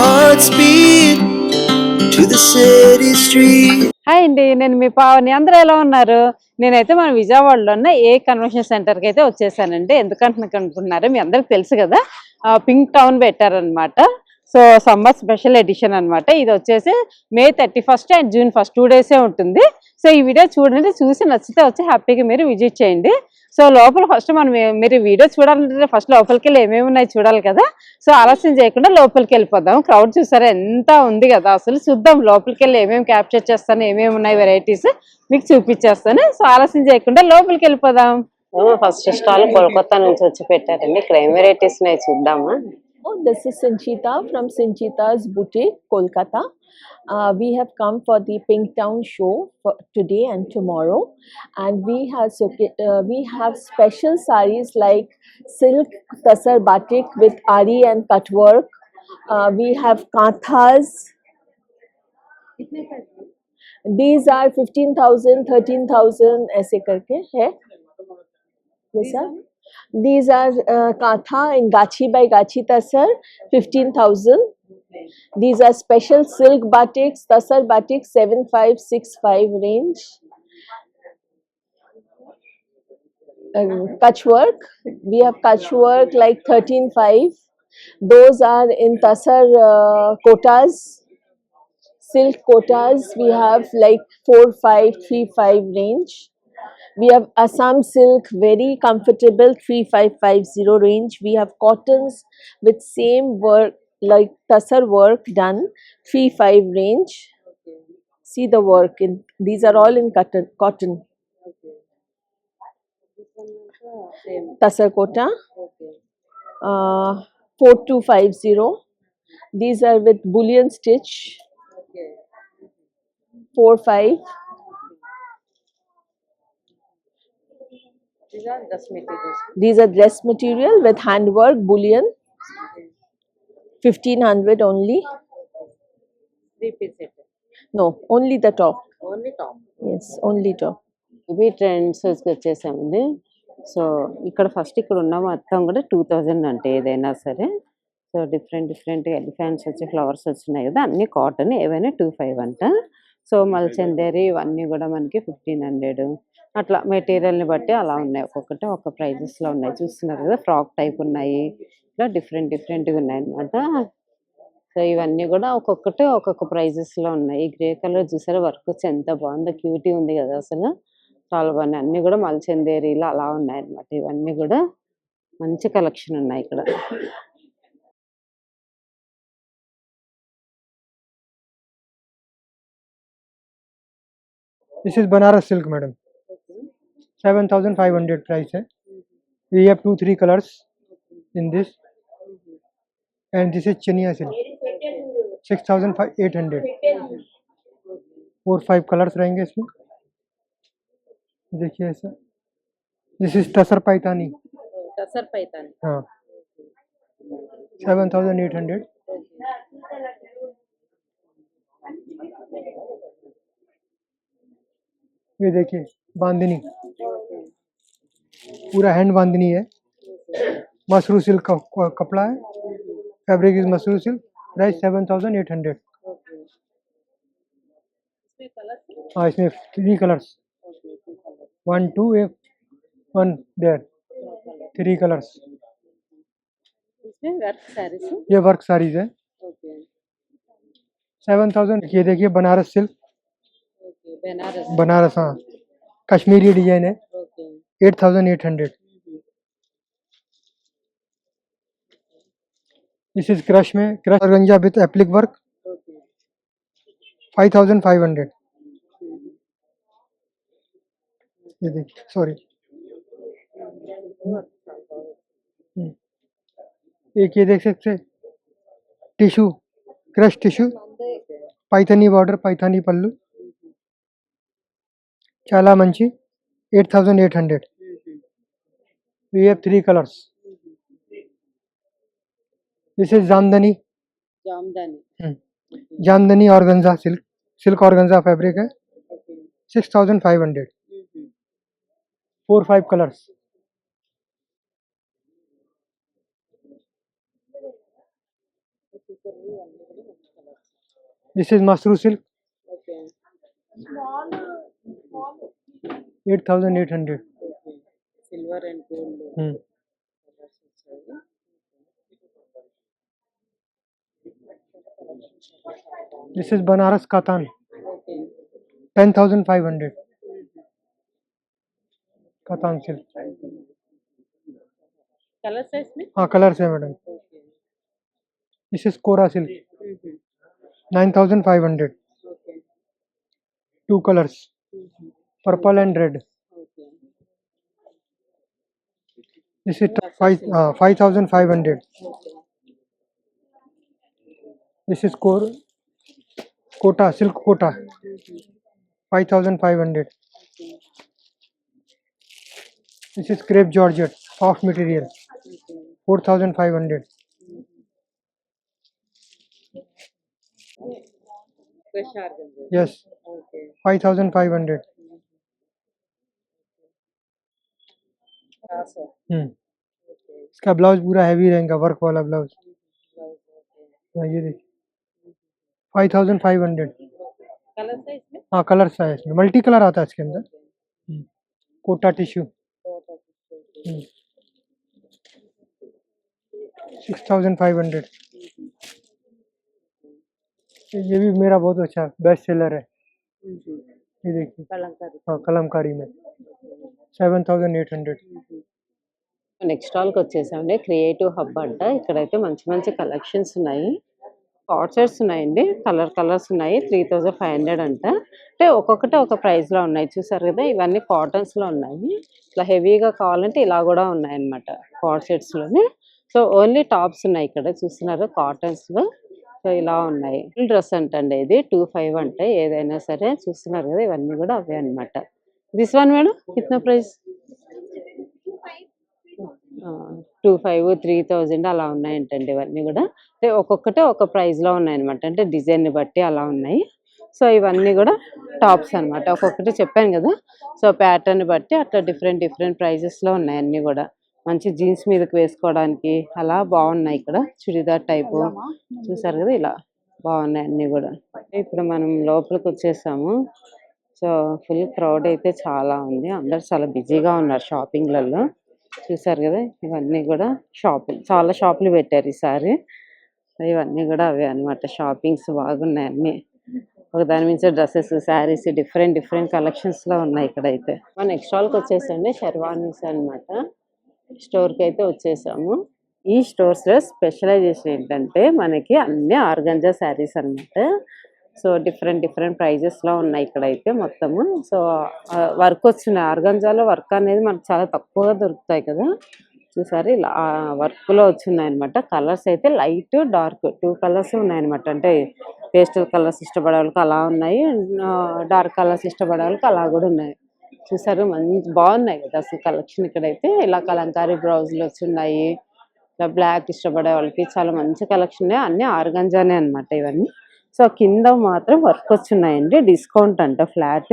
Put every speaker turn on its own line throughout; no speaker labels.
hearts beat to the city street.
Hi అండి, నేను మీ పావని. అందరూ ఎలా ఉన్నారు? నేనైతే మన విజయవాడలో ఉన్న ఏ కన్వెన్షన్ సెంటర్కి అయితే వచ్చేసానండి. ఎందుకంటే అనుకుంటున్నారు, మీ అందరికి తెలుసు కదా, పింక్ టౌన్ పెట్టారనమాట. సో సమ్మర్ స్పెషల్ ఎడిషన్ అనమాట. ఇది వచ్చేసి May 31 అండ్ June 1 2 డేసే ఉంటుంది. సో ఈ వీడియో చూడండి, చూసి నచ్చితే వచ్చి హ్యాపీగా మీరు విజిట్ చేయండి. సో లోపల ఫస్ట్ మీరు వీడియో చూడాలంటే ఫస్ట్ లోపలికి వెళ్ళి ఏమేమి ఉన్నాయి చూడాలి కదా. సో ఆలస్యం చేయకుండా లోపలికి వెళ్ళిపోదాం. క్రౌడ్ చూసారా ఎంత ఉంది కదా, అసలు చూద్దాం లోపలికి వెళ్ళి ఏమేమి క్యాప్చర్ చేస్తాను, ఏమేమి ఉన్నాయి వెరైటీస్ మీకు చూపించేస్తాను. సో ఆలస్యం చేయకుండా లోపలికి వెళ్ళిపోదాం. ఫస్ట్ స్టాల్ కోల్కతా నుంచి వచ్చి పెట్టారండి. ఇక్కడ ఏం వెరైటీస్ ఉన్నాయి చూద్దామా.
Oh, this is Sanchita from Sanchita's Boutique, Kolkata. We have come for the Pink Town show for today and tomorrow, and we have special sarees like silk tasar batik with ari and cut work. We have kathas. These are 15,000, 13,000 ऐसे करके है. Yes sir. These are Katha in Gachi by Gachi Tasar, 15,000. These are special silk batiks, Tasar batik 7565 range. Kutch work, we have Kutch work like 13,500. Those are in Tasar kotas, silk kotas. We have like 4535 range. We have Assam silk, very comfortable 3550 range. We have cottons with same work like Tasar work done 35 range. See the work in these are all in cotton. Tasar kota 4250. These are with bullion stitch 45. These are dress material with handwork bullion 1500 only.
3-piece set.
No, only the top.
Only top.
Yes, only top.
ఇవి trends వచ్చేసామండి. So ఇక్కడ first ఇక్కడ ఉన్న మొత్తం కూడా 2000 అంటే ఏదైనా సరే. సో డిఫరెంట్ ఎలిఫెంట్స్ వచ్చి ఫ్లవర్స్ వచ్చినాయి కదా, అన్ని కాటన్, ఏవైనా 25 అంట. సో మల్చందేరి ఇవన్నీ కూడా మనకి 1500 అట్లా మెటీరియల్ని బట్టి అలా ఉన్నాయి. ఒక్కొక్కటి ఒక ప్రైజెస్లో ఉన్నాయి. చూస్తున్నారు కదా, ఫ్రాక్ టైప్ ఉన్నాయి, ఇట్లా డిఫరెంట్గా ఉన్నాయి అన్నమాట. సో ఇవన్నీ కూడా ఒక్కొక్కటి ఒక్కొక్క ప్రైజెస్లో ఉన్నాయి. గ్రే కలర్ చూసారా, వర్క్ వచ్చి ఎంత బాగుందో, క్యూటీ ఉంది కదా అసలు, చాలా బాగున్నాయి. అన్నీ కూడా మల్చందేరీలో అలా ఉన్నాయి అన్నమాట. ఇవన్నీ కూడా మంచి కలెక్షన్ ఉన్నాయి ఇక్కడ.
This is Banaras silk, madam. 7,500 price hai. We have 2-3 colors in this, and this is Chania silk 6,800. 4-5 colors रहेंगे इसमें. देखिए ऐसा. This is Tasar Paitani.
Tasar Paitani.
हाँ. 7,800. ये देखिए बांधनी, पूरा हैंड बांधनी है. मसरू सिल्क का कपड़ा है. Fabric is mashru silk. Price 7,800. हाँ, इसमें 3 कलर्स. 1 2 1 there 3 colours. ये वर्क साड़ीज है. 7,000. ये देखिए बनारस सिल्क. बनारस हाँ, कश्मीरी डिजाइन है. 8,800. दिस इज क्रश में, crush organza with applique work 5,500. ये देखिए, सॉरी, एक ये देख सकते, tissue, crush tissue, Paithani border, Paithani pallu, चाला मंची 8,800. We have 3 colors. This is Jamdani. Jamdani organza silk organza fabric है. 6,500. 4-5 colors. This is Masru silk, 8,800.
Silver and gold
Hmm. This is Banaras Katan, 10,500. Katan silk.
Colour size में
हाँ colour से madam. This is Kora silk, 9,500. Two colors, purple and red. This is 5,500. This is Kota silk Kota, 5,500. This is crepe Georgette, soft material, 4,500.
Fresh organza
Yes,
okay
5,500.
Raso
इसका blouse पूरा heavy रहेगा, work वाला blouse. ये देखिए 5,500.
Colour size में
हाँ colour size में multi colour आता है इसके अंदर. कोटा टिश्यू 6,500. ये भी मेरा बहुत अच्छा बेस्ट सेलर है. ये देखिए
कलंकारी
हाँ कलमकारी में 7,800.
నెక్స్ట్ స్టాల్కి వచ్చేసామండి. క్రియేటివ్ హబ్ అంట. ఇక్కడైతే మంచి మంచి కలెక్షన్స్ ఉన్నాయి. కాట్ సెట్స్ ఉన్నాయండి. కలర్స్ ఉన్నాయి. 3,500 అంట. అంటే ఒక్కొక్కటి ఒక ప్రైస్లో ఉన్నాయి. చూసారు కదా, ఇవన్నీ కాటన్స్లో ఉన్నాయి. ఇట్లా హెవీగా కావాలంటే ఇలా కూడా ఉన్నాయన్నమాట కాట్ సెట్స్లోనే. సో ఓన్లీ టాప్స్ ఉన్నాయి ఇక్కడ చూస్తున్నారు కాటన్స్లో. సో ఇలా ఉన్నాయి. డ్రెస్ అంటండి ఇది 2,500 అంటే ఏదైనా సరే. చూస్తున్నారు కదా, ఇవన్నీ కూడా అవే అనమాట. దిస్ వన్ మేడం కిतना ప్రైస్? 2,500 3,000 అలా ఉన్నాయంటండి. ఇవన్నీ కూడా అంటే ఒక్కొక్కటి ఒక ప్రైస్లో ఉన్నాయన్నమాట. అంటే డిజైన్ని బట్టి అలా ఉన్నాయి. సో ఇవన్నీ కూడా టాప్స్ అన్నమాట. ఒక్కొక్కటి చెప్పాను కదా, సో ప్యాటర్న్ బట్టి అట్లా డిఫరెంట్ ప్రైజెస్లో ఉన్నాయి అన్నీ కూడా. మంచి జీన్స్ మీదకి వేసుకోవడానికి అలా బాగున్నాయి. ఇక్కడ చుడిదార్ టైపు చూసారు కదా, ఇలా బాగున్నాయి అన్నీ కూడా. ఇప్పుడు మనం లోపలికి వచ్చేసాము. సో ఫుల్ క్రౌడ్ అయితే చాలా ఉంది. అందరు చాలా బిజీగా ఉన్నారు షాపింగ్లలో. చూసారు కదా, ఇవన్నీ కూడా షాపులు, చాలా షాపులు పెట్టారు ఈసారి. ఇవన్నీ కూడా అవే అనమాట. షాపింగ్స్ బాగున్నాయి అన్నీ. ఒక దాని మించి డ్రెస్సెస్, శారీస్, డిఫరెంట్ కలెక్షన్స్లో ఉన్నాయి ఇక్కడైతే. మన నెక్స్ట్ స్టాల్కి వచ్చేసండి షెర్వానీస్ అనమాట. స్టోర్కి అయితే వచ్చేసాము. ఈ స్టోర్స్లో స్పెషలైజేషన్ ఏంటంటే మనకి అన్ని ఆర్గంజా శారీస్ అనమాట. సో డిఫరెంట్ ప్రైజెస్లో ఉన్నాయి ఇక్కడైతే మొత్తము. సో వర్క్ వచ్చినాయి. ఆర్గంజాలో వర్క్ అనేది మనకు చాలా తక్కువగా దొరుకుతాయి కదా. చూసారు ఇలా వర్క్లో వచ్చినాయి అనమాట. కలర్స్ అయితే లైట్ డార్క్ 2 కలర్స్ ఉన్నాయన్నమాట. అంటే పేస్టల్ కలర్స్ ఇష్టపడే వాళ్ళకి అలా ఉన్నాయి, డార్క్ కలర్స్ ఇష్టపడే వాళ్ళకి అలా కూడా ఉన్నాయి. చూసారు మంచి బాగున్నాయి కదా అసలు కలెక్షన్. ఇక్కడైతే ఇలా కలంకారీ బ్లౌజులు వచ్చున్నాయి. ఇలా బ్లాక్ ఇష్టపడే వాళ్ళకి చాలా మంచి కలెక్షన్ ఉన్నాయి. అన్నీ ఆర్గంజానే అనమాట ఇవన్నీ. సో కింద మాత్రం వర్క్ వచ్చున్నాయండి. డిస్కౌంట్ అంట ఫ్లాట్.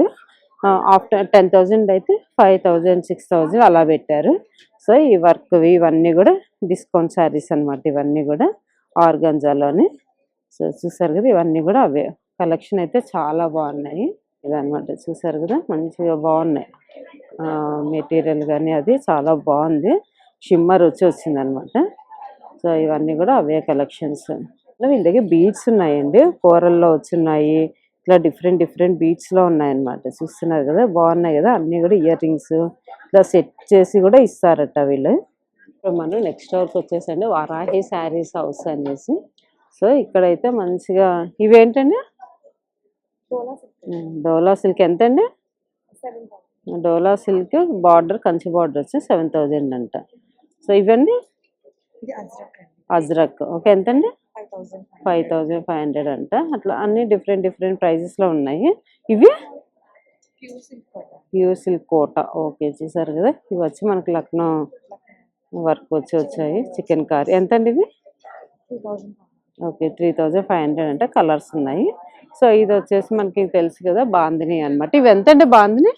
ఆఫ్టర్ 10,000 అయితే 5,000 6,000 అలా పెట్టారు. సో ఈ వర్క్ ఇవన్నీ కూడా డిస్కౌంట్ శారీస్ అనమాట. ఇవన్నీ కూడా ఆర్గంజాలోనే. సో చూసారు కదా, ఇవన్నీ కూడా అవే. కలెక్షన్ అయితే చాలా బాగున్నాయి ఇదనమాట. చూసారు కదా, మంచిగా బాగున్నాయి. మెటీరియల్ కానీ అది చాలా బాగుంది. షిమ్మర్ వచ్చింది అనమాట. సో ఇవన్నీ కూడా అవే కలెక్షన్స్. వీళ్ళ దగ్గర బీడ్స్ ఉన్నాయండి. కూరల్లో వచ్చున్నాయి. ఇట్లా డిఫరెంట్ బీడ్స్లో ఉన్నాయన్నమాట. చూస్తున్నారు కదా, బాగున్నాయి కదా. అన్నీ కూడా ఇయర్ రింగ్స్ ఇట్లా సెట్ చేసి కూడా ఇస్తారట వీళ్ళు. ఇప్పుడు మనం నెక్స్ట్ స్టోర్కి వచ్చేసండి వరాహి శారీస్ హౌస్ అనేసి. సో ఇక్కడైతే మంచిగా ఇవేంటండి, డోలా సిల్క్ ఎంతండి? డోలా సిల్క్ బార్డర్, కంచి బార్డర్ వచ్చి 7,000 అంట. సో ఇవన్నీ అజ్రక్ ఓకే ఎంతండి? 5,500 అంట. అట్లా అన్ని డిఫరెంట్ ప్రైజెస్లో ఉన్నాయి. ఇవి ప్యూర్ సిల్క్ కోట. ఓకే చూసారు కదా, ఇవి వచ్చి మనకి లక్నో వర్క్ వచ్చాయి. చికెన్ కారీ ఎంతండి ఇవి? ఓకే 3,500 అంటే. కలర్స్ ఉన్నాయి. సో ఇది వచ్చేసి మనకి తెలుసు కదా బాందిని అనమాట. ఇవి ఎంతండి బాందిని?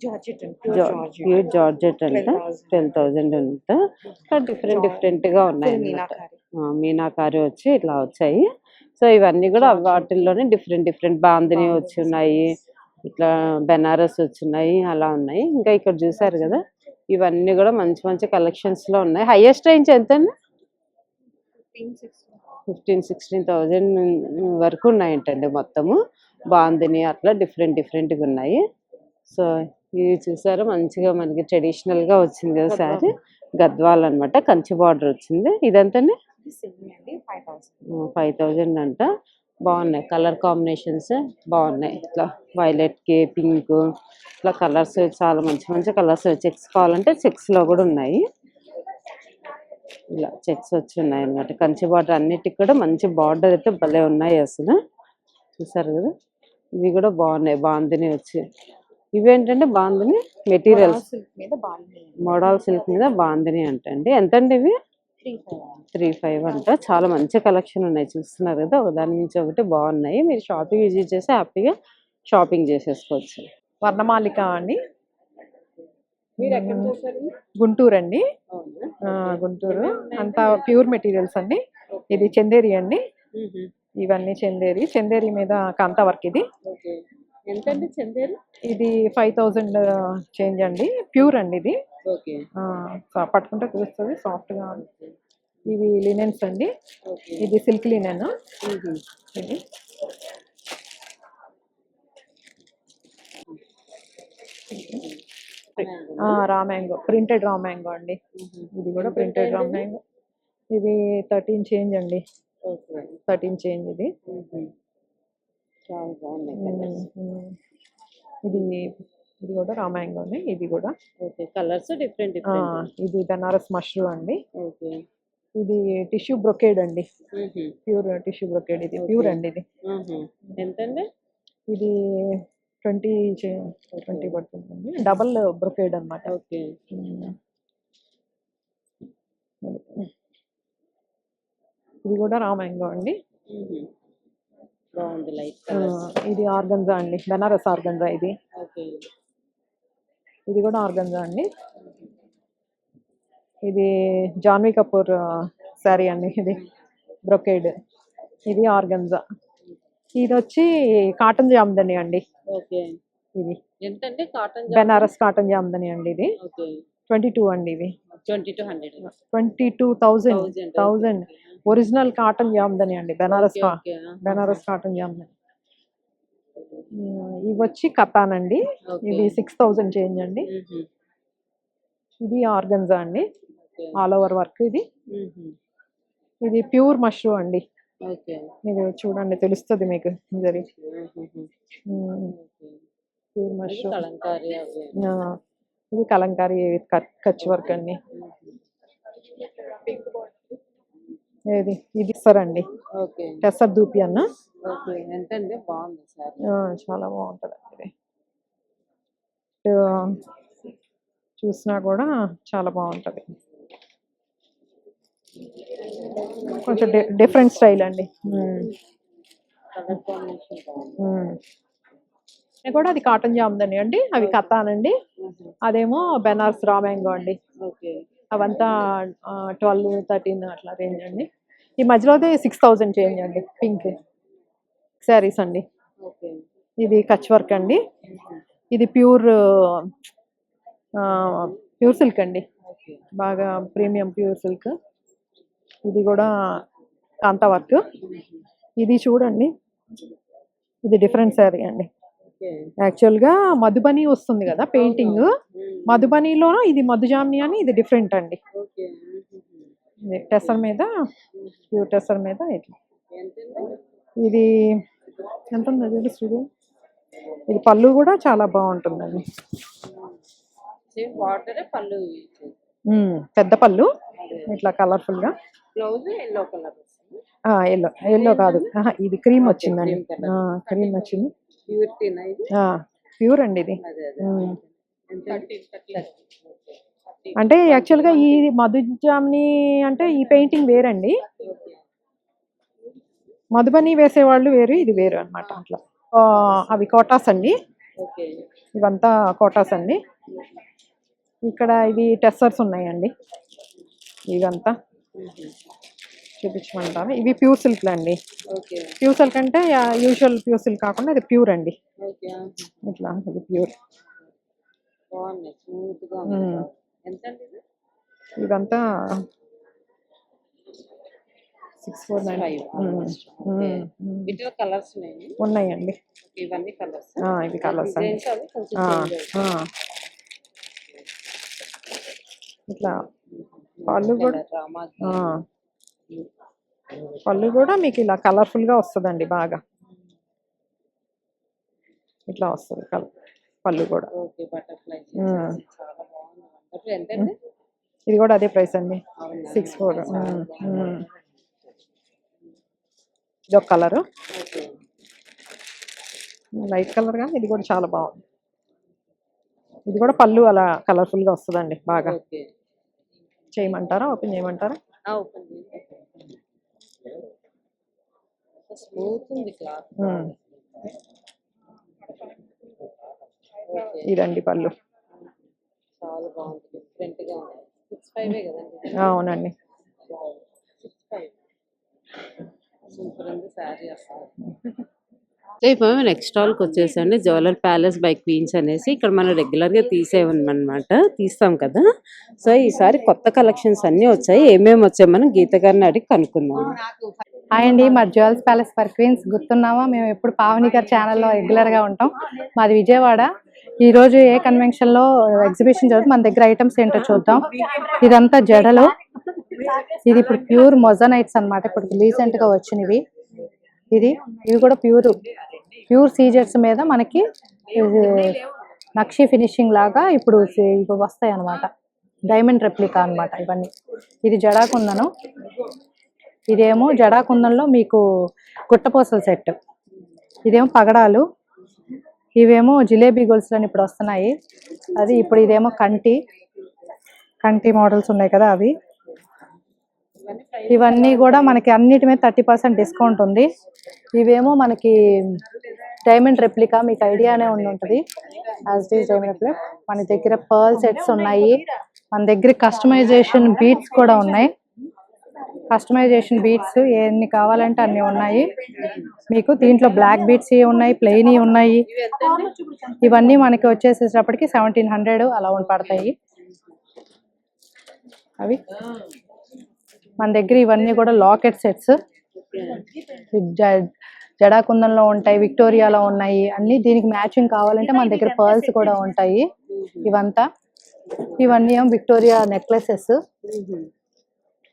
ప్యూర్ జార్జెట్ అంట 12,000 అంట. ఇట్లా డిఫరెంట్ గా ఉన్నాయి అన్నమాట. మీనాకారి వచ్చి ఇట్లా వచ్చాయి. సో ఇవన్నీ కూడా వాటిల్లోనే డిఫరెంట్ బాందిని వచ్చి ఉన్నాయి, ఇట్లా బెనారస్ వచ్చినాయి, అలా ఉన్నాయి. ఇంకా ఇక్కడ చూసారు కదా, ఇవన్నీ కూడా మంచి కలెక్షన్స్ లో ఉన్నాయి. హైయెస్ట్ రేంజ్ ఎంత అండి? 15,000-16,000 వరకు ఉన్నాయంటండి మొత్తము. బాందిని అట్లా డిఫరెంట్గా ఉన్నాయి. సో ఇది చూసారు, మంచిగా మనకి ట్రెడిషనల్ గా వచ్చింది కదా శారీ. గద్వాల్ అన్నమాట, కంచి బార్డర్ వచ్చింది. ఇదంతండి 5,000 అంట. బాగున్నాయి కలర్ కాంబినేషన్స్, బాగున్నాయి. ఇట్లా వైలెట్ కి పింక్, ఇట్లా కలర్స్ చాలా మంచి కలర్స్. చెక్స్ కావాలంటే చెక్స్ లో కూడా ఉన్నాయి. ఇలా చెక్స్ వచ్చి ఉన్నాయి అన్నమాట. కంచి బార్డర్ అన్నిటికి కూడా మంచి బార్డర్ అయితే భలే ఉన్నాయి అసలు. చూసారు కదా, ఇవి కూడా బాగున్నాయి. బాందిని వచ్చి ఇవేంటంటే బాందిని మెటీరియల్స్, మోడల్ సిల్క్ మీద బాందిని అంటండి. ఎంతండి ఇవి? 3,500 అంట. చాలా మంచి కలెక్షన్ ఉన్నాయి, చూస్తున్నారు కదా, ఒకదాని నుంచి ఒకటి బాగున్నాయి. మీరు షాపింగ్ విజిట్ చేసి హ్యాపీగా షాపింగ్ చేసేసుకోవచ్చు.
వర్ణమాలిక అండి,
మీరు ఎక్కడ చూసారు?
గుంటూరు అండి. గుంటూరు అంతా ప్యూర్ మెటీరియల్స్ అండి. ఇది చందేరి అండి, ఇవన్నీ చందేరి మీద కాంతా వర్క్. ఇది
ఎంతండి చందేరి?
ఇది 5,000 చేంజ్ అండి. ప్యూర్ అండి ఇది. పట్టుకుంటే తెలుస్తుంది, సాఫ్ట్ గా. ఇవి లినెన్స్ అండి, ఇది సిల్క్ లినెన్. ఇది raw mango, printed raw mango అండి. ఇది కూడా ప్రింటెడ్ రా మ్యాంగో. ఇది 13 చేంజ్ అండి. 13 చేంజ్ ఇది. ఇది కూడా రా మ్యాంగోనే. ఇది కూడా
కలర్స్ డిఫరెంట్.
ఇది బెనారస్ మష్రూమ్ అండి. ఇది టిష్యూ బ్రొకేడ్ అండి, ప్యూర్ టిష్యూ బ్రొకేడ్. ఇది ప్యూర్ అండి. ఇది
ఎంతండి?
ఇది 20 పడుతుందండి. డబల్ బ్రొకేడ్ అన్నమాట. ఇది కూడా రా మ్యాంగో అండి. ఇది ఆర్గంజా అండి, బెనారస్ ఆర్గంజా. ఇది కూడా ఆర్గంజా అండి. ఇది జాన్వీ కపూర్ శారీ అండి, ఇది బ్రొకేడ్. ఇది ఆర్గంజా. ఇది వచ్చి కాటన్ జామ్దని అండి. ఇది
ఎంతండి? కాటన్
బెనారస్ కాటన్ జామ్దని అండి. ఇది 22 అండి. ఇవి 22,000 ఒరిజినల్ కాటన్ జామ్దని అండి. బెనారస్ కాటన్ జామ్దని. ఇవి వచ్చి కతాన్ అండి. ఇది 6,000 చేంజ్ అండి. ఇది ఆర్గంజా అండి, ఆల్ ఓవర్ వర్క్. ఇది ప్యూర్ మష్రూమ్ అండి. మీరు చూడండి, తెలుస్తుంది మీకు. Pure mushroom. ఇది కలంకారీ కచ్ వర్క్ అండి. ఇది సార్ అండి, టెసర్ దూపి అన్న.
ఎంతండి? బాగుంది సార్,
చాలా బాగుంటుంది అండి. చూసినా కూడా చాలా బాగుంటుంది. కొంచెం డిఫరెంట్ స్టైల్ అండి. కూడా అది కాటన్ జామ్దని అండి. అవి కతాన్ అండి. అదేమో బెనారస్ రా మ్యాంగో అండి. అవంతా 12-13 అట్లా రేంజ్ అండి. ఈ మధ్యలోది 6,000 చేంజ్ అండి. పింక్ శారీస్ అండి. ఇది కచ్ వర్క్ అండి. ఇది ప్యూర్ సిల్క్ అండి, బాగా ప్రీమియం ప్యూర్ సిల్క్. ఇది కూడా కాంతా వర్క్. ఇది చూడండి, ఇది డిఫరెంట్ శారీ అండి. యాక్చువల్గా మధుబని వస్తుంది కదా పెయింటింగ్, మధుబనిలో ఇది మధుజామ్ని అని. ఇది డిఫరెంట్ అండి. టెసర్ మీద, ప్యూర్ టెసర్ మీద. ఇట్లా ఇది ఎంత ఉంది శ్రీదేవి? ఇది పళ్ళు కూడా చాలా బాగుంటుందండి. పెద్ద పళ్ళు, ఇట్లా కలర్ఫుల్ గా. ఎల్లో కాదు, ఇది క్రీమ్ వచ్చిందండి. క్రీమ్ వచ్చింది. ప్యూర్ అండి ఇది. అంటే యాక్చువల్గా ఈ మధుజామ్ని అంటే ఈ పెయింటింగ్ వేరండి. మధుబని వేసేవాళ్ళు వేరు, ఇది వేరు అనమాట. అట్లా అవి కోటాస్ అండి. ఇవంతా కోటాస్ అండి. ఇక్కడ ఇవి టెస్సర్స్ ఉన్నాయండి. ఇవంతా చూపించమంటారు. ఇవి ప్యూర్ సిల్క్ అండి. ప్యూర్ సిల్క్ అంటే యూజువల్ ప్యూర్ సిల్క్ కాకుండా ఇది ప్యూర్ అండి. ఇట్లా ఇది ప్యూర్. ఇదంతా
649 కలర్స్
ఉన్నాయండి.
ఇవన్నీ కలర్స్.
ఇవి కలర్స్ ఇట్లా పళ్ళు కూడా మీకు ఇలా కలర్ఫుల్ గా వస్తుందండి. బాగా ఇట్లా వస్తుంది పళ్ళు కూడా. ఇది కూడా అదే ప్రైస్ అండి, 64. ఇది ఒక కలరు, లైట్ కలర్ గా. ఇది కూడా చాలా బాగుంది. ఇది కూడా పళ్ళు అలా కలర్ఫుల్ గా వస్తుందండి. బాగా చేయమంటారా? ఓపెన్ చేయమంటారా? ఇదండి పళ్ళు. అవునండి.
ఇప్పుడు నెక్స్ట్ స్టాల్కి వచ్చేసండి జ్యువెలర్ ప్యాలెస్ బై క్వీన్స్ అనేసి. ఇక్కడ మనం రెగ్యులర్గా తీస్తాం కదా. సో ఈసారి కొత్త కలెక్షన్స్ అన్నీ వచ్చాయి. ఏమేమి వచ్చాయి మనం గీత గారిని అడిగి కనుక్కుందాం.
హాయ్ అండి, మా జ్యువెల్స్ ప్యాలెస్ ఫర్ క్వీన్స్ గుర్తున్నామా? మేము ఎప్పుడు పావని గారి ఛానల్లో రెగ్యులర్గా ఉంటాం. మాది విజయవాడ. ఈ రోజు ఏ కన్వెన్షన్ లో ఎగ్జిబిషన్ జరుగుతుంది. మన దగ్గర ఐటమ్స్ ఏంటో చూద్దాం. ఇదంతా జడలు. ఇది ఇప్పుడు ప్యూర్ మొజనైట్స్ అన్నమాట. ఇప్పుడు రీసెంట్ గా వచ్చినవి. ఇవి కూడా ప్యూర్ సీజెట్స్ మీద మనకి నక్షి ఫినిషింగ్ లాగా ఇప్పుడు వస్తాయి అన్నమాట. డైమండ్ రెప్లికా అన్నమాట ఇవన్నీ. ఇది జడాకుందను. ఇదేమో జడాకుందంలో మీకు గుట్టపోసల సెట్. ఇదేమో పగడాలు. ఇవేమో జిలేబీ గొలుసులు అని ఇప్పుడు వస్తున్నాయి. ఇప్పుడు ఇదేమో కంటి మోడల్స్ ఉన్నాయి కదా అవి. ఇవన్నీ కూడా మనకి అన్నిటి మీద 30% డిస్కౌంట్ ఉంది. ఇవేమో మనకి డైమండ్ రెప్లికా, మీకు ఐడియానే ఉంటుంది. Diamond replica. మన దగ్గర పర్ల్ సెట్స్ ఉన్నాయి. మన దగ్గర కస్టమైజేషన్ బీట్స్ కూడా ఉన్నాయి. కస్టమైజేషన్ బీట్స్ ఎన్ని కావాలంటే అన్ని ఉన్నాయి మీకు. దీంట్లో బ్లాక్ బీట్స్ ఉన్నాయి, ప్లెయిన్ ఉన్నాయి. ఇవన్నీ మనకి వచ్చేసేటప్పటికి 1700 అలా పడతాయి. అవి మన దగ్గర ఇవన్నీ కూడా లాకెట్ సెట్స్ జడాకుందంలో ఉంటాయి, విక్టోరియాలో ఉన్నాయి అన్ని. దీనికి మ్యాచింగ్ కావాలంటే మన దగ్గర పర్ల్స్ కూడా ఉంటాయి. ఇవన్నీ ఏమో విక్టోరియా నెక్లెసెస్.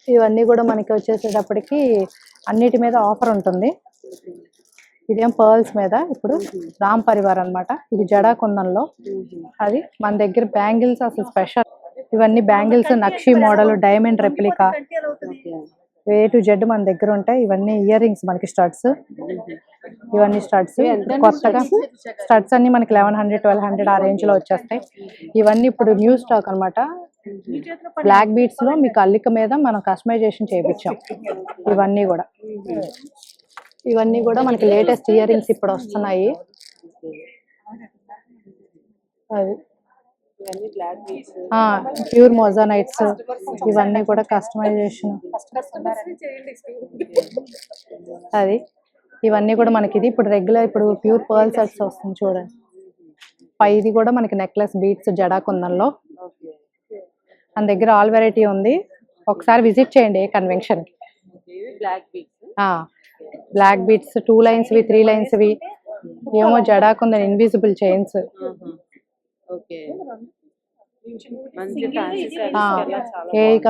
ఇవన్నీ కూడా మనకి వచ్చేసేటప్పటికి అన్నిటి మీద ఆఫర్ ఉంటుంది. ఇదేం పర్ల్స్ మీద ఇప్పుడు రామ్ పరివార్ అన్నమాట. ఇది జడాకుందంలో. మన దగ్గర బ్యాంగిల్స్ అసలు స్పెషల్. ఇవన్నీ bangles nakshi model, diamond replica, A to Z మన దగ్గర ఉంటాయి. ఇవన్నీ ఇయర్ రింగ్స్ మనకి స్టడ్స్. ఇవన్నీ స్టడ్స్ కొత్తగా. స్టడ్స్ అన్ని మనకి 1100, 1200 ఆ రేంజ్ లో వచ్చేస్తాయి. ఇవన్నీ ఇప్పుడు న్యూ స్టాక్ అన్నమాట. బ్లాక్ బీట్స్ లో మీకు అల్లిక మీద మనం కస్టమైజేషన్ చేయించాం. ఇవన్నీ కూడా మనకి లేటెస్ట్ ఇయర్ రింగ్స్ ఇప్పుడు వస్తున్నాయి. ప్యూర్ మొజానైట్స్. ఇవన్నీ కూడా కస్టమైజేషన్. ఇవన్నీ కూడా మనకి ఇప్పుడు రెగ్యులర్ ఇప్పుడు ప్యూర్ పర్ల్ సెట్స్ వస్తుంది చూడండి. ఇది కూడా మనకి నెక్లెస్ బీట్స్ జడాకుందంలో. మన దగ్గర ఆల్ వెరైటీ ఉంది. ఒకసారి విజిట్ చేయండి ఏ కన్వెన్షన్ కి. Black beads 2 lines, 3 lines. ఏమో జడాకుందన్ ఇన్విజిబుల్ చైన్స్.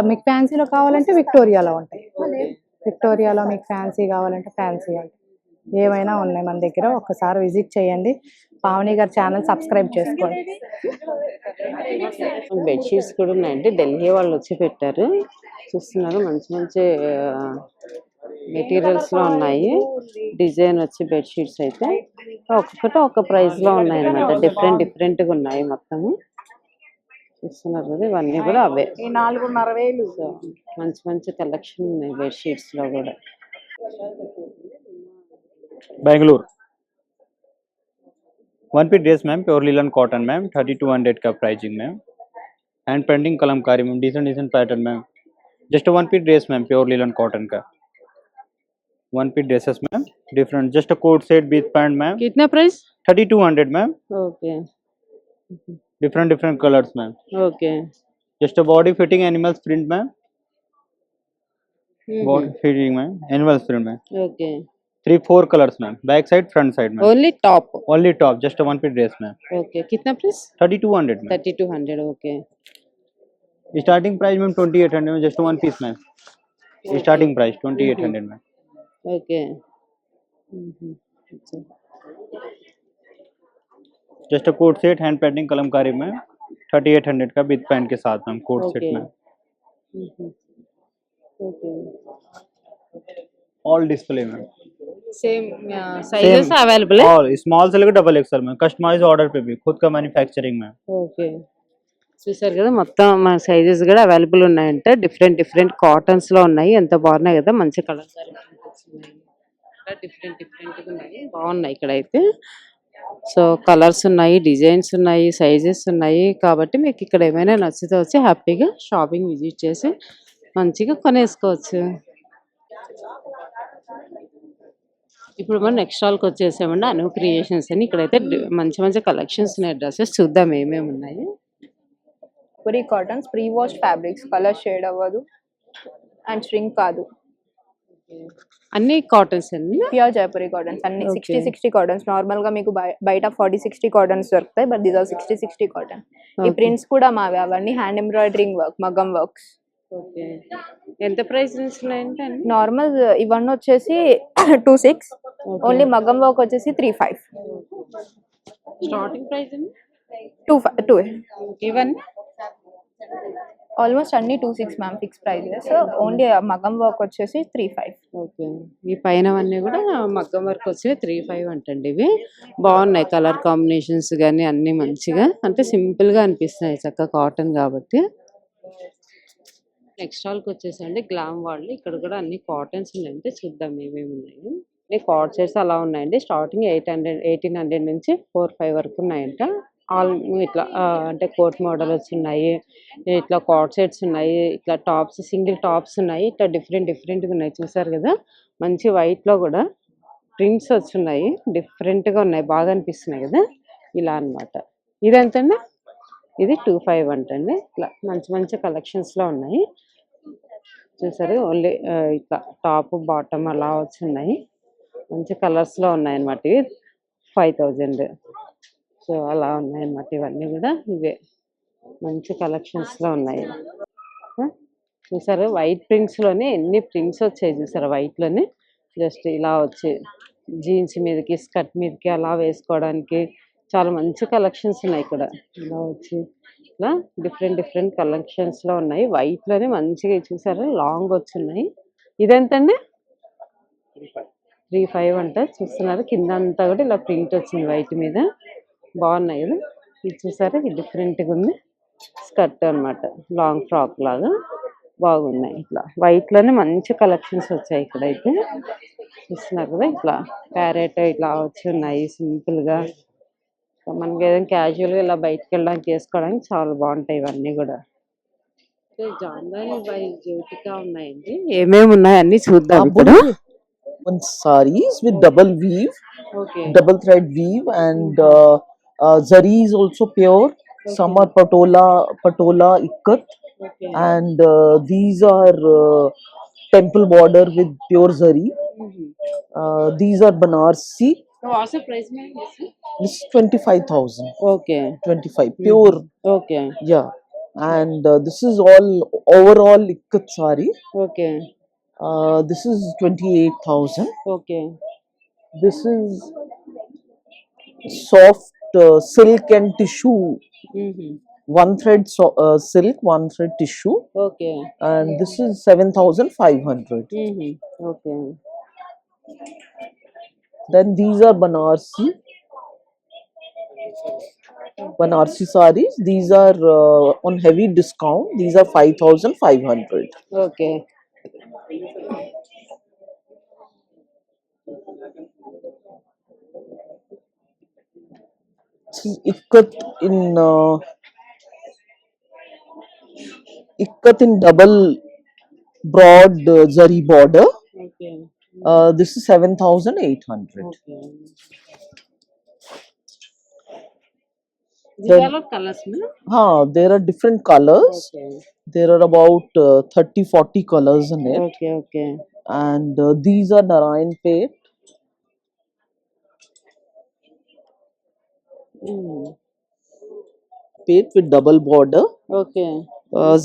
మీకు ఫ్యాన్సీలో కావాలంటే విక్టోరియాలో ఉంటాయి. విక్టోరియాలో మీకు ఫ్యాన్సీ కావాలంటే ఫ్యాన్సీ ఉంటాయి. ఏమైనా ఉన్నాయి మన దగ్గర. ఒక్కసారి విజిట్ చేయండి. పావని గారి ఛానల్ సబ్స్క్రైబ్ చేసుకోండి.
బెడ్షీట్స్ కూడా ఉన్నాయండి. ఢిల్లీ వాళ్ళు వచ్చి పెట్టారు. చూస్తున్నారు మంచి మంచి మెటీరియల్స్ లో ఉన్నాయి. డిజైన్ వచ్చి బెడ్షీట్స్ అయితే ఒక్కొక్కటి ఒక ప్రైస్ లో ఉన్నాయి అన్నమాట. డిఫరెంట్ గా ఉన్నాయి మొత్తము. చూస్తున్నారు కదా ఇవన్నీ కూడా అవే.
4,500
మంచి మంచి కలెక్షన్ ఉన్నాయి బెడ్షీట్స్ లో కూడా.
Bengaluru 1 piece dress ma'am pure linen cotton ma'am 3200 का pricing ma'am hand painting Kalamkari ma'am decent pattern ma'am just 1 piece dress ma'am pure linen cotton का 1 piece dresses ma'am different just a coat set with pant ma'am
कितना price?
3200 ma'am
okay
different colours ma'am
okay
just a body fitting animals print ma'am body fitting ma'am animals print ma'am
okay
3-4 colours ma'am back side front side ma'am
only top.
Only top just 1 piece dress ma'am
okay कितना price?
3200 ma'am
3200. Okay
starting price ma'am 2800 में just 1 piece ma'am starting price 2800 ma'am
okay
just a coat set hand painting Kalamkari में 3800 का with pant के साथ ma'am coat set
okay
में
okay
all display में
same sizes available.
All small से लेकर double XL में कस्टमाइज ऑर्डर पे भी खुद का मैन्युफैक्चरिंग में
ఓకే చూసారు కదా మొత్తం మన సైజెస్ కూడా అవైలబుల్ ఉన్నాయంట. డిఫరెంట్ కాటన్స్ లో ఉన్నాయి. ఎంత బాగున్నాయి కదా, మంచి కలర్ డిఫరెంట్ ఉన్నాయి, బాగున్నాయి ఇక్కడ అయితే. సో కలర్స్ ఉన్నాయి, డిజైన్స్ ఉన్నాయి, సైజెస్ ఉన్నాయి. కాబట్టి మీకు ఇక్కడ ఏమైనా నచ్చితే వచ్చి హ్యాపీగా షాపింగ్ విజిట్ చేసి మంచిగా కొనేసుకోవచ్చు. ఇప్పుడు మనం నెక్స్ట్ స్టాల్కి వచ్చేసామండి, అను క్రియేషన్స్ అని. ఇక్కడైతే మంచి కలెక్షన్స్ ఉన్నాయి. డ్రెస్సెస్ చూద్దాం ఏమేమి ఉన్నాయి.
Puri cottons pre wash fabrics, colour shade అవ్వదు అండ్ స్ట్రింగ్ కాదు.
అన్ని కాటన్స్ అండి.
ప్యూర్ జైపూరి కాటన్స్ అన్ని 60 కాటన్స్. నార్మల్ గా మీకు బయట 40-60 కాటన్స్ దొరుకుతాయి, బట్ దీస్ ఆర్ 60 కాటన్. ఈ ప్రింట్స్ కూడా మావి, అవన్నీ హ్యాండ్ ఎంబ్రాయిడరింగ్ వర్క్, మగ్గం వర్క్స్.
ఓకే ఎంత ప్రైస్ నుంచి ఉన్నాయంటే అన్ని?
నార్మల్ ఇవన్నీ వచ్చేసి 26, ఓన్లీ మగ్గం వర్క్ వచ్చేసి 35.
స్టార్టింగ్ ప్రైస్ అండి
2
ఇవన్నీ
ఆల్మోస్ట్ అన్ని 26 మ్యామ్, ఫిక్స్ ప్రైజెస్. ఓన్లీ మగ్గం వర్క్ వచ్చేసి 35.
ఓకే ఈ పైన అన్నీ కూడా మగ్గం వర్క్ వచ్చి 35 అంటండి. ఇవి బాగున్నాయి, కలర్ కాంబినేషన్స్ కానీ అన్ని మంచిగా, అంటే సింపుల్ గా అనిపిస్తున్నాయి, చక్కగా కాటన్ కాబట్టి. నెక్స్ట్ స్టాల్కి వచ్చేసండి గ్లామ్ వాళ్ళు. ఇక్కడ కూడా అన్ని కాటన్స్ ఉన్నాయంటే చూద్దాం ఏమేమి ఉన్నాయి. కార్డ్ సెట్స్ అలా ఉన్నాయండి. స్టార్టింగ్ 1800 నుంచి 4-5 వరకు ఉన్నాయంట. ఆల్ ఇట్లా అంటే కోట్ మోడల్ ఉన్నాయి, ఇట్లా కార్డ్ సెట్స్ ఉన్నాయి, ఇట్లా టాప్స్, సింగిల్ టాప్స్ ఉన్నాయి, ఇట్లా డిఫరెంట్గా ఉన్నాయి. చూసారు కదా, మంచి వైట్లో కూడా ప్రింట్స్ వచ్చున్నాయి, డిఫరెంట్గా ఉన్నాయి, బాగా అనిపిస్తున్నాయి కదా. ఇలా అన్నమాట. ఇది ఎంతండి? ఇది 25 అంటండి. ఇట్లా మంచి కలెక్షన్స్లో ఉన్నాయి. చూసారు, ఓన్లీ ఇట్లా టాప్ బాటమ్ అలా వచ్చున్నాయి, మంచి కలర్స్లో ఉన్నాయి అన్నమాట. ఇవి 5000. సో అలా ఉన్నాయన్నమాట. ఇవన్నీ కూడా ఇవే మంచి కలెక్షన్స్లో ఉన్నాయి. చూసారు, వైట్ ప్రింట్స్లోనే ఎన్ని ప్రింట్స్ వచ్చాయి చూసారు. వైట్లోనే జస్ట్ ఇలా వచ్చి జీన్స్ మీదకి, స్కర్ట్ మీదకి అలా వేసుకోవడానికి చాలా మంచి కలెక్షన్స్ ఉన్నాయి ఇక్కడ. ఇలా వచ్చి ఇట్లా డిఫరెంట్ కలెక్షన్స్లో ఉన్నాయి. వైట్లోనే మంచిగా చూసారు, లాంగ్ వచ్చున్నాయి. ఇదెంతండి? 35 అంట. చూస్తున్నారు, కింద అంతా కూడా ఇలా ప్రింట్ వచ్చింది వైట్ మీద, బాగున్నాయి కదా. ఇది చూసారా, ఇది డిఫరెంట్గా ఉంది, స్కర్ట్ అన్నమాట, లాంగ్ ఫ్రాక్ లాగా బాగున్నాయి. ఇట్లా వైట్లోనే మంచి కలెక్షన్స్ వచ్చాయి ఇక్కడైతే. చూస్తున్నారు కదా, ఇట్లా ప్యారెట్ ఇట్లా వచ్చి ఉన్నాయి సింపుల్గా. మనకి ఏదైనా క్యాజువల్గా ఇలా బయటకు వెళ్ళడానికి వేసుకోవడానికి చాలా బాగుంటాయి ఇవన్నీ కూడా. జాందాని బై జ్యోతిక ఉన్నాయండి. ఏమేమి ఉన్నాయి అన్ని చూద్దాం ఇప్పుడు.
On sarees with double weave,
okay
double thread weave, and zari is also pure. Some are patola ikat,
okay
and these are temple border with pure zari. These are Banarsi.
What's price ma'am?
This is 25,000.
Okay
25 pure.
Okay
Yeah, and this is all overall ikat sari.
Okay
This is 28,000.
Okay
This is soft silk and tissue. One thread silk, one thread tissue,
okay
and this is 7,500.
Okay
Then these are Banarsi sarees. These are on heavy discount. These are 5,500.
Okay
is ikat in double broad zari border.
Okay.
This is 7,800.
Okay.
Then-
These are colors, no?
There are different colors.
Okay.
There are about 30-40 colors in it.
Okay. Okay.
And these are Narayan Pet. Pet with double border.
Okay.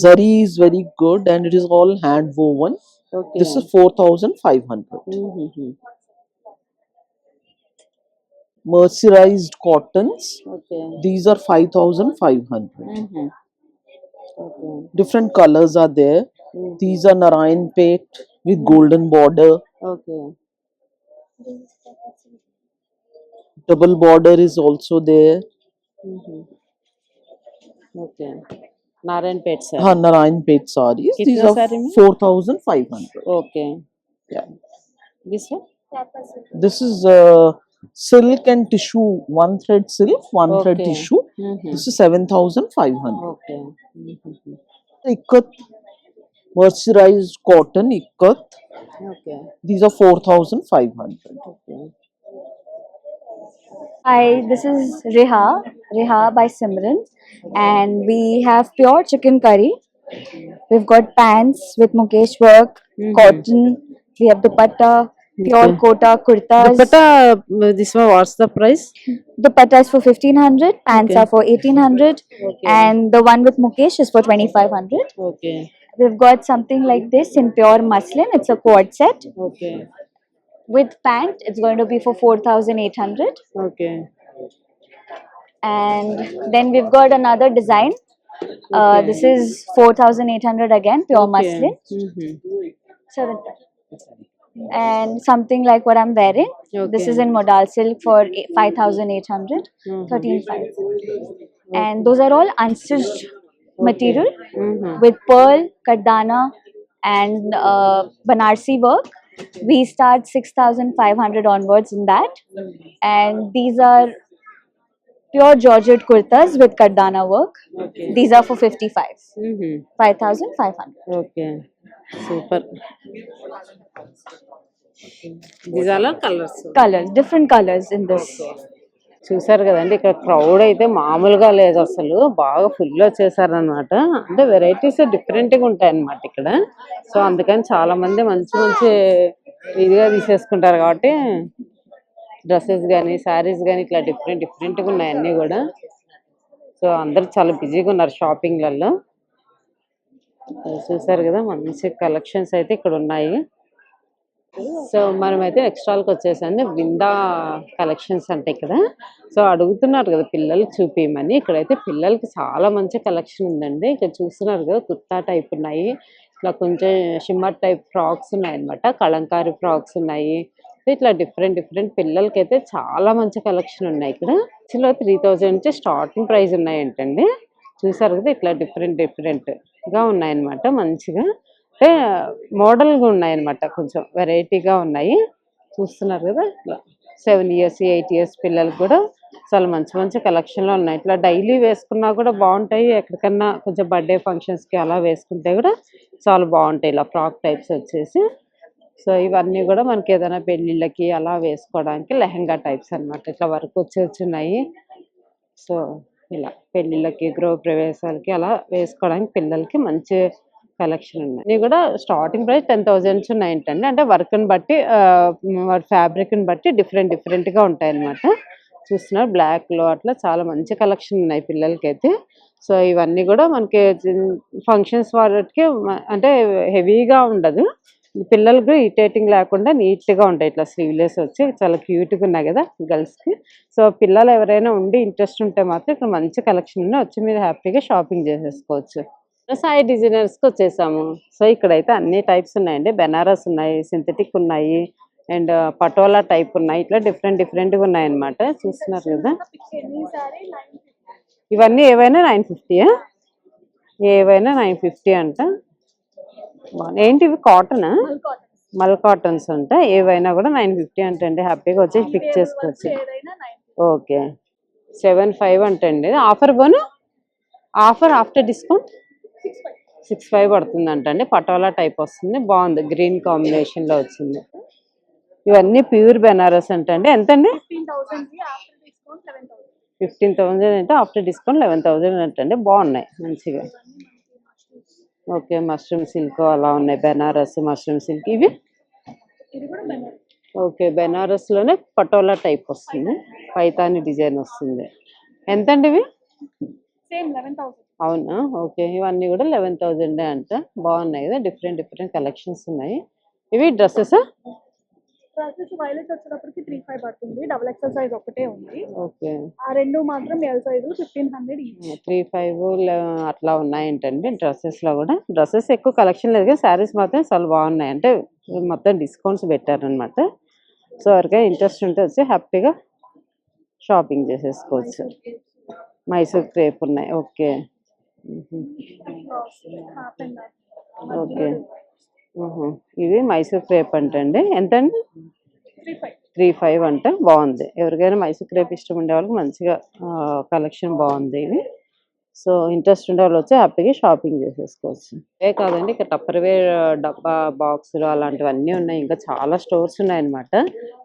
Zari is very good and it is all hand woven.
Okay.
This is 4,500.
Mm-hmm.
Mercerized cottons.
Okay.
These are 5,500.
Mm-hmm. Okay.
Different colors are there. These are Narayan Pet with golden border.
Okay.
Double border is also there.
Mm-hmm. Okay. Narayan Pet, sir.
Narayan Pet sarees. These
Kitna
are
saree mein?
4,500.
Okay.
Yeah.
This one?
This is silk and tissue. One thread silk, one thread
Okay.
tissue.
Mm-hmm.
This is 7,500.
Okay. Mm-hmm.
Ikat, mercerized cotton ikat.
Okay.
These are 4,500.
Okay.
Hi, this is Reha by Simran, and we have pure chicken curry. We've got pants with Mukesh work, cotton. We have dupatta, pure
Okay.
kota kurtas.
Dupatta, this one, what's the price?
Dupatta is for 1,500, pants
Okay.
are for 1,800,
Okay.
and the one with Mukesh is for 2,500.
Okay.
We've got something like this in pure muslin. It's a quad set
Okay.
with pant. It's going to be for 4,800.
Okay.
And then we've got another design.
Okay.
This is 4,800 again, pure muslin.
Mm-hmm.
7. And something like what I'm wearing. This
Okay.
is in modal silk for 5,800,
Mm-hmm.
13,500. And those are all unstitched material
Mm-hmm.
with pearl, kardana, and Banarsi work. We start 6,500 onwards in that. And these are pure Georgette kurtas with kardana work.
Okay.
These are for 55.
Mm-hmm.
5,500.
Okay. Super. These are all colors.
Colors, different colors in this.
చూసారు కదండి, ఇక్కడ crowd అయితే మామూలుగా లేదు, అసలు బాగా full వచ్చేసారనమాట. అంటే varieties డిఫరెంట్గా ఉంటాయి అన్నమాట ఇక్కడ. సో అందుకని చాలా మంది మంచి మంచి ఇదిగా తీసేసుకుంటారు కాబట్టి డ్రెస్సెస్ కానీ శారీస్ కానీ ఇట్లా డిఫరెంట్గా ఉన్నాయి అన్నీ కూడా. సో అందరు చాలా బిజీగా ఉన్నారు షాపింగ్లలో. చూసారు కదా, మంచి కలెక్షన్స్ అయితే ఇక్కడ ఉన్నాయి. సో మనమైతే నెక్స్ట్ స్టాల్కి వచ్చేసండి, బృందా కలెక్షన్స్ అంటే ఇక్కడ. సో అడుగుతున్నారు కదా పిల్లలకి చూపించమని. ఇక్కడైతే పిల్లలకి చాలా మంచి కలెక్షన్ ఉందండి. ఇక్కడ చూస్తున్నారు కదా, కుర్తా టైప్ ఉన్నాయి, ఇట్లా కొంచెం షిమ్మర్ టైప్ ఫ్రాక్స్ ఉన్నాయి అనమాట, కలంకారీ ఫ్రాక్స్ ఉన్నాయి. ఇట్లా డిఫరెంట్ పిల్లలకి అయితే చాలా మంచి కలెక్షన్ ఉన్నాయి ఇక్కడ. యాక్చువల్గా 3,000 నుంచి స్టార్టింగ్ ప్రైస్ ఉన్నాయంటండి. చూసారు కదా, ఇట్లా డిఫరెంట్గా ఉన్నాయన్నమాట. మంచిగా అంటే మోడల్గా ఉన్నాయన్నమాట, కొంచెం వెరైటీగా ఉన్నాయి. చూస్తున్నారు కదా, ఇట్లా 7 years 8 years పిల్లలకు కూడా చాలా మంచి కలెక్షన్లో ఉన్నాయి. ఇట్లా డైలీ వేసుకున్నా కూడా బాగుంటాయి, ఎక్కడికన్నా కొంచెం బర్త్డే ఫంక్షన్స్కి అలా వేసుకుంటే కూడా చాలా బాగుంటాయి ఇలా ఫ్రాక్ టైప్స్ వచ్చేసి. సో ఇవన్నీ కూడా మనకి ఏదైనా పెళ్ళిళ్ళకి అలా వేసుకోవడానికి లెహంగా టైప్స్ అన్నమాట. ఇట్లా వర్క్ వచ్చేస్తున్నాయి. సో ఇలా పెళ్ళిళ్ళకి గృహ ప్రవేశాలకి అలా వేసుకోవడానికి పిల్లలకి మంచి కలెక్షన్ ఉన్నాయి. ఇవి కూడా స్టార్టింగ్ ప్రైస్ 10,000 నుంచి ఉన్నాయంటండి. అంటే వర్క్ని బట్టి ఫ్యాబ్రిక్ని బట్టి డిఫరెంట్గా ఉంటాయి అన్నమాట. చూస్తున్నారు బ్లాక్లో అట్లా చాలా మంచి కలెక్షన్ ఉన్నాయి పిల్లలకి అయితే. సో ఇవన్నీ కూడా మనకి ఫంక్షన్స్ వాటికి అంటే హెవీగా ఉండదు, పిల్లలకు ఇరిటేటింగ్ లేకుండా నీట్గా ఉంటాయి. ఇట్లా స్లీవ్లెస్ వచ్చి చాలా క్యూట్గా ఉన్నాయి కదా గర్ల్స్కి. సో పిల్లలు ఎవరైనా ఉండి ఇంట్రెస్ట్ ఉంటే మాత్రం ఇక్కడ మంచి కలెక్షన్ ఉన్నాయి, వచ్చి మీరు హ్యాపీగా షాపింగ్ చేసేసుకోవచ్చు. సాయి డిజైనర్స్కి వచ్చేసాము. సో ఇక్కడైతే అన్ని టైప్స్ ఉన్నాయండి. బెనారస్ ఉన్నాయి, సింథటిక్ ఉన్నాయి, అండ్ పటోలా టైప్ ఉన్నాయి. ఇట్లా డిఫరెంట్గా ఉన్నాయన్నమాట. చూస్తున్నారు కదా, ఇవన్నీ ఏవైనా 950, ఏవైనా 950 అంట. ఏంటి ఇవి కాటనా? మల్ కాటన్స్ ఉంటాయి, ఏవైనా కూడా 950 అంటే హ్యాపీగా వచ్చి పిక్ చేసుకోవచ్చు. ఓకే, 7,500 అంటండి. ఆఫర్ బోను ఆఫర్ ఆఫ్టర్ డిస్కౌంట్ 6,500 పడుతుందంటండి. పటోలా టైప్ వస్తుంది, బాగుంది, గ్రీన్ కాంబినేషన్ లో వచ్చింది. ఇవన్నీ ప్యూర్ బెనారస్ అంటండి. ఎంతండి? 15,000 అంటే ఆఫ్టర్ డిస్కౌంట్ 11,000 అంటండి. బాగున్నాయి మంచిగా. ఓకే, మష్రూమ్ సిల్క్ అలా ఉన్నాయి, బెనారస్ మష్రూమ్ సిల్క్. ఇవి ఓకే, బెనారస్ లోనే పటోలా టైప్ వస్తుంది, పైతాని డిజైన్ వస్తుంది. ఎంతండి ఇవి? అవునా, ఓకే. ఇవన్నీ కూడా 11,000 అంట. బాగున్నాయి కదా, డిఫరెంట్ డిఫరెంట్ కలెక్షన్స్ ఉన్నాయి. ఇవి డ్రెస్సెస్
వైలెట్ వచ్చేటప్పటికి 3,500 పడుతుంది. డబుల్ ఎక్సెల్ సైజ్ ఒకటే ఉంది.
ఓకే,
ఆ రెండు మాత్రం ఎల్ సైజ్ 1,500 ఈచ్.
3,500 అట్లా ఉన్నాయంటండి. డ్రెస్సెస్ లో కూడా డ్రెస్సెస్ ఎక్కువ కలెక్షన్ లేదు కానీ శారీస్ మాత్రం చాలా బాగున్నాయి. అంటే మొత్తం డిస్కౌంట్స్ పెట్టారనమాట. సో ఎవరికైనా ఇంట్రెస్ట్ ఉంటే వచ్చి హ్యాపీగా షాపింగ్ చేసేసుకోవచ్చు. మైసూర్ క్రేప్ ఉన్నాయి. ఓకే ఓకే, ఇది మైసూర్ క్రేప్ అంటండి. ఎంతండి? 3,500 అంట. బాగుంది. ఎవరికైనా మైసూర్ క్రేప్ ఇష్టం ఉండే వాళ్ళకి మంచిగా కలెక్షన్ బాగుంది ఇది. సో ఇంట్రెస్ట్ ఉండే వాళ్ళు వచ్చి హ్యాపీగా షాపింగ్ చేసేసుకోవచ్చు. ఏ కాదండి, ఇక్కడ టప్పర్వేర్ డబ్బా బాక్సులు అలాంటివన్నీ ఉన్నాయి. ఇంకా చాలా స్టోర్స్ ఉన్నాయన్నమాట.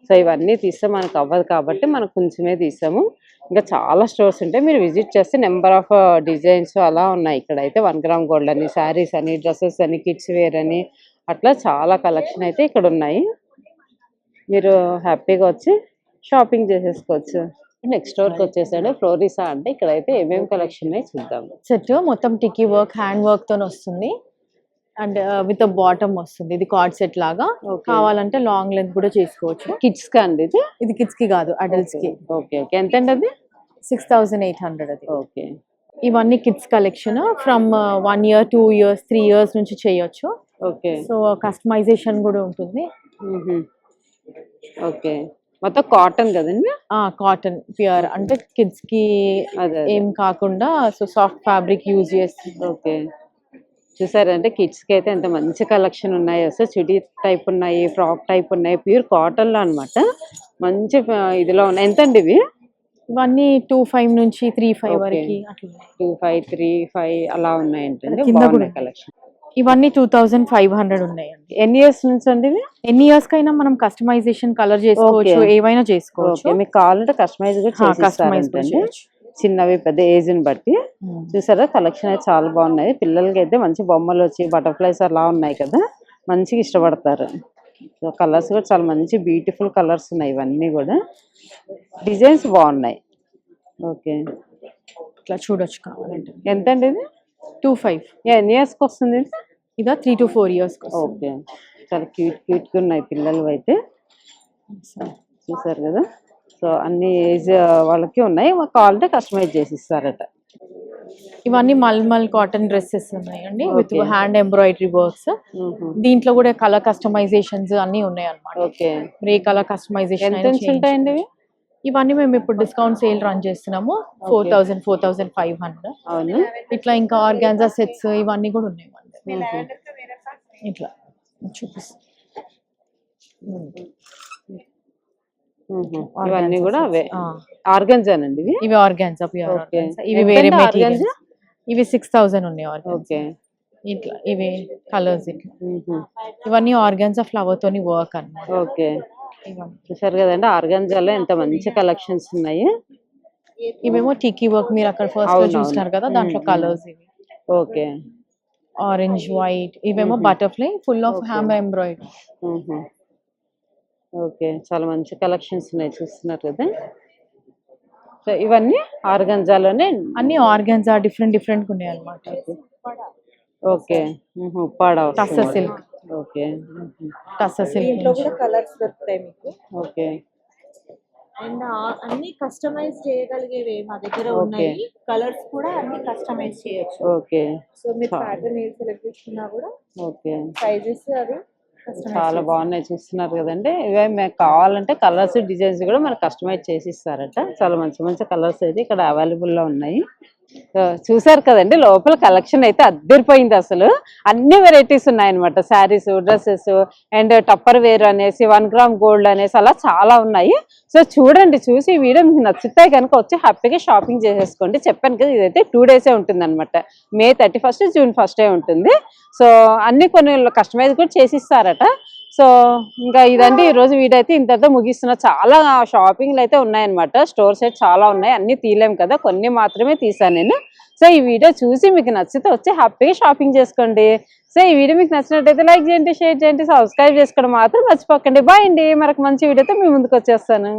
సో ఇవన్నీ తీస్తే మనకు అవ్వదు కాబట్టి మనం కొంచెమే తీసాము. ఇంకా చాలా స్టోర్స్ ఉంటాయి, మీరు విజిట్ చేస్తే నెంబర్ ఆఫ్ డిజైన్స్ అలా ఉన్నాయి. ఇక్కడ అయితే 1 గ్రామ్ గోల్డ్ అని, శారీస్ అని, డ్రెస్సెస్ అని, కిడ్స్ వేర్ అని, అట్లా చాలా కలెక్షన్ అయితే ఇక్కడ ఉన్నాయి. మీరు హ్యాపీగా వచ్చి షాపింగ్ చేసేసుకోవచ్చు. నెక్స్ట్ స్టోర్కి వచ్చేసాడు ఫ్లోరిసా అంటే. ఇక్కడైతే ఏమేమి కలెక్షన్ ఉన్నాయి చూద్దాం.
సెట్ మొత్తం టిక్కీ వర్క్, హ్యాండ్ వర్క్ తో వస్తుంది అండ్ విత్ బాటమ్ వస్తుంది. ఇది కార్డ్ సెట్ లాగా. కావాలంటే లాంగ్ లెంత్ కూడా చేసుకోవచ్చు.
కిడ్స్ కి అండి ఇది?
ఇది కిడ్స్ కి కాదు, అడల్ట్స్ కి.
ఓకే ఓకే, ఎంత అండి అది?
6,800 అది.
ఓకే,
ఇవన్నీ kids collection from 1 year, 2 years, 3 years నుంచి చేయొచ్చు.
ఓకే,
సో కస్టమైజేషన్ కూడా ఉంటుంది.
ఓకే, మొత్తం కాటన్ కదండి?
కాటన్ ప్యూర్, అంటే కిడ్స్ కి ఏం కాకుండా సో సాఫ్ట్ ఫ్యాబ్రిక్ యూజ్ చేస్తుంది.
ఓకే, చూసారంటే కిడ్స్ కి అయితే ఎంత మంచి కలెక్షన్ ఉన్నాయి. అసలు చుడీ టైప్ ఉన్నాయి, ఫ్రాక్ టైప్ ఉన్నాయి, ప్యూర్ కాటన్ లో అనమాట. మంచి ఇదిలో ఉన్నాయి. ఎంతండి ఇవి?
ఇవన్నీ 2,500 నుంచి 3,500 వరకు అట్లా.
2,500, 3,500 అలా ఉన్నాయంటండి. కలెక్షన్
ఇవన్నీ 2,500 ఉన్నాయండి.
ఎన్ని ఇయర్స్ నుంచి అండి ఇవి?
ఎన్ని ఇయర్స్ కైనా మనం కస్టమైజేషన్ కలర్ చేసుకోవచ్చు, ఏవైనా చేసుకోవచ్చు.
మీకు కావాలంటే కస్టమైజ్ చిన్నవి పెద్ద ఏజ్ ని బట్టి. చూసారా కలెక్షన్ అయితే చాలా బాగున్నాయి. పిల్లలకి అయితే మంచి బొమ్మలు వచ్చి బటర్ఫ్లైస్ అలా ఉన్నాయి కదా, మంచిగా ఇష్టపడతారు. సో కలర్స్ కూడా చాలా మంచి బ్యూటిఫుల్ కలర్స్ ఉన్నాయి. ఇవన్నీ కూడా డిజైన్స్ బాగున్నాయి. ఓకే,
ఇట్లా చూడొచ్చు కావాలంటే.
ఎంతండి ఇది?
2,500.
ఎన్ని ఇయర్స్కి వస్తుంది ఇది?
ఇదా 3 to 4 years.
ఓకే, చాలా క్యూట్ క్యూట్గా ఉన్నాయి పిల్లలు అయితే. చూసారు కదా. సో అన్ని ఏజ్ వాళ్ళకి ఉన్నాయి, కావాలంటే కస్టమైజ్ చేసి ఇస్తారట.
ఇవన్నీ మల్మల్ కాటన్ డ్రెస్సెస్ ఉన్నాయండి విత్ హ్యాండ్ ఎంబ్రాయిడరీ వర్క్స్. దీంట్లో కూడా కలర్ కస్టమైజేషన్స్ అన్ని ఉన్నాయి అన్నమాట.
ఓకే,
ఏ కలర్ కస్టమైజేషన్
ఉంటాయండి
ఇవన్నీ మేము ఇప్పుడు డిస్కౌంట్ సేల్ రన్ చేస్తున్నాము. 4,000, 4,500.
అవును.
ఇట్లా ఇంకా ఆర్గాన్జా సెట్స్ ఇవన్నీ కూడా ఉన్నాయి. ఇట్లా చూపిస్తాను.
ఇవన్నీ కూడా అవే ఆర్గాన్జానండి ఇవి?
ఇవి ఆర్గాన్జా, ప్యూర్ ఆర్గాన్జా. ఇవి వేరే మెటీరియల్. ఇవి 6,000 ఉన్నాయి.
ఓకే,
ఇట్లా ఇవి కలర్స్ ఇట్లా. ఇవన్నీ ఆర్గాన్జా ఫ్లవర్ తోని వర్క్ అన్నమాట.
ఓకే, చూసారు కదండి ఆర్గాన్జాలో ఎంత మంచి కలెక్షన్స్ ఉన్నాయి.
ఇవేమో టిక్కీ వర్క్, మీరు అక్కడ ఫస్ట్ లో చూస్తున్నారు కదా, దాంట్లో కలర్స్ ఇవి.
Okay,
orange, white. ఇవేమో butterfly full of hand embroidery.
Okay, చాలా మంచి కలెక్షన్స్ ఉన్నాయి చూస్తున్నారు కదా. సో ఇవన్నీ ఆర్గాన్జాలోనే
అన్ని ఆర్గాన్జా డిఫరెంట్ డిఫరెంట్ ఉన్నాయి అన్నమాట.
Okay, Uppada,
tussar silk.
Okay,
tussar silk.
దీంట్లో కూడా కలర్స్ దొరుకుతాయి మీకు.
ఓకే,
అండ్ అన్ని కస్టమైజ్ చేయగలిగేవి మా దగ్గర ఉన్నాయి. కలర్స్ కూడా అన్ని కస్టమైజ్ చేయొచ్చు.
ఓకే,
సో మీరు ప్యాటర్న్ ఏది సెలెక్ట్ చేసుకున్నా కూడా
ఓకే,
సైజెస్ అవి
చాలా బాగున్నాయి చూస్తున్నారు కదండి. ఇవే మీకు కావాలంటే కలర్స్ డిజైన్స్ కూడా మనకు కస్టమైజ్ చేసి ఇస్తారట. చాలా మంచి మంచి కలర్స్ అయితే ఇక్కడ అవైలబుల్ లో ఉన్నాయి. చూసారు కదండి, లోపల కలెక్షన్ అయితే అద్దరిపోయింది అసలు. అన్ని వెరైటీస్ ఉన్నాయన్నమాట, saris, dresses and Tupperware అనేసి 1 గ్రామ్ గోల్డ్ అనేసి అలా చాలా ఉన్నాయి. సో చూడండి, చూసి ఈ వీడియో మీకు నచ్చితే కనుక వచ్చి హ్యాపీగా షాపింగ్ చేసేసుకోండి. చెప్పాను కదా, ఇదైతే 2 డేసే ఉంటుంది అనమాట. మే 31, జూన్ 1 ఉంటుంది. సో అన్ని కొన్ని కస్టమైజ్ కూడా చేసిస్తారట. సో ఇంకా ఇదండి ఈరోజు వీడియో అయితే ఇంతతో ముగిస్తున్నా. చాలా షాపింగ్లు అయితే ఉన్నాయన్నమాట, స్టోర్స్ అయితే చాలా ఉన్నాయి, అన్ని తీయలేము కదా, కొన్ని మాత్రమే తీసాను నేను. సో ఈ వీడియో చూసి మీకు నచ్చితే వచ్చి హ్యాపీగా షాపింగ్ చేసుకోండి. సో ఈ వీడియో మీకు నచ్చినట్టయితే లైక్ చేయండి, షేర్ చేయండి, సబ్స్క్రైబ్ చేసుకోవడం మాత్రం మర్చిపోకండి. బాయ్ అండి, మరొక మంచి వీడియోతో మీ ముందుకు వచ్చేస్తాను.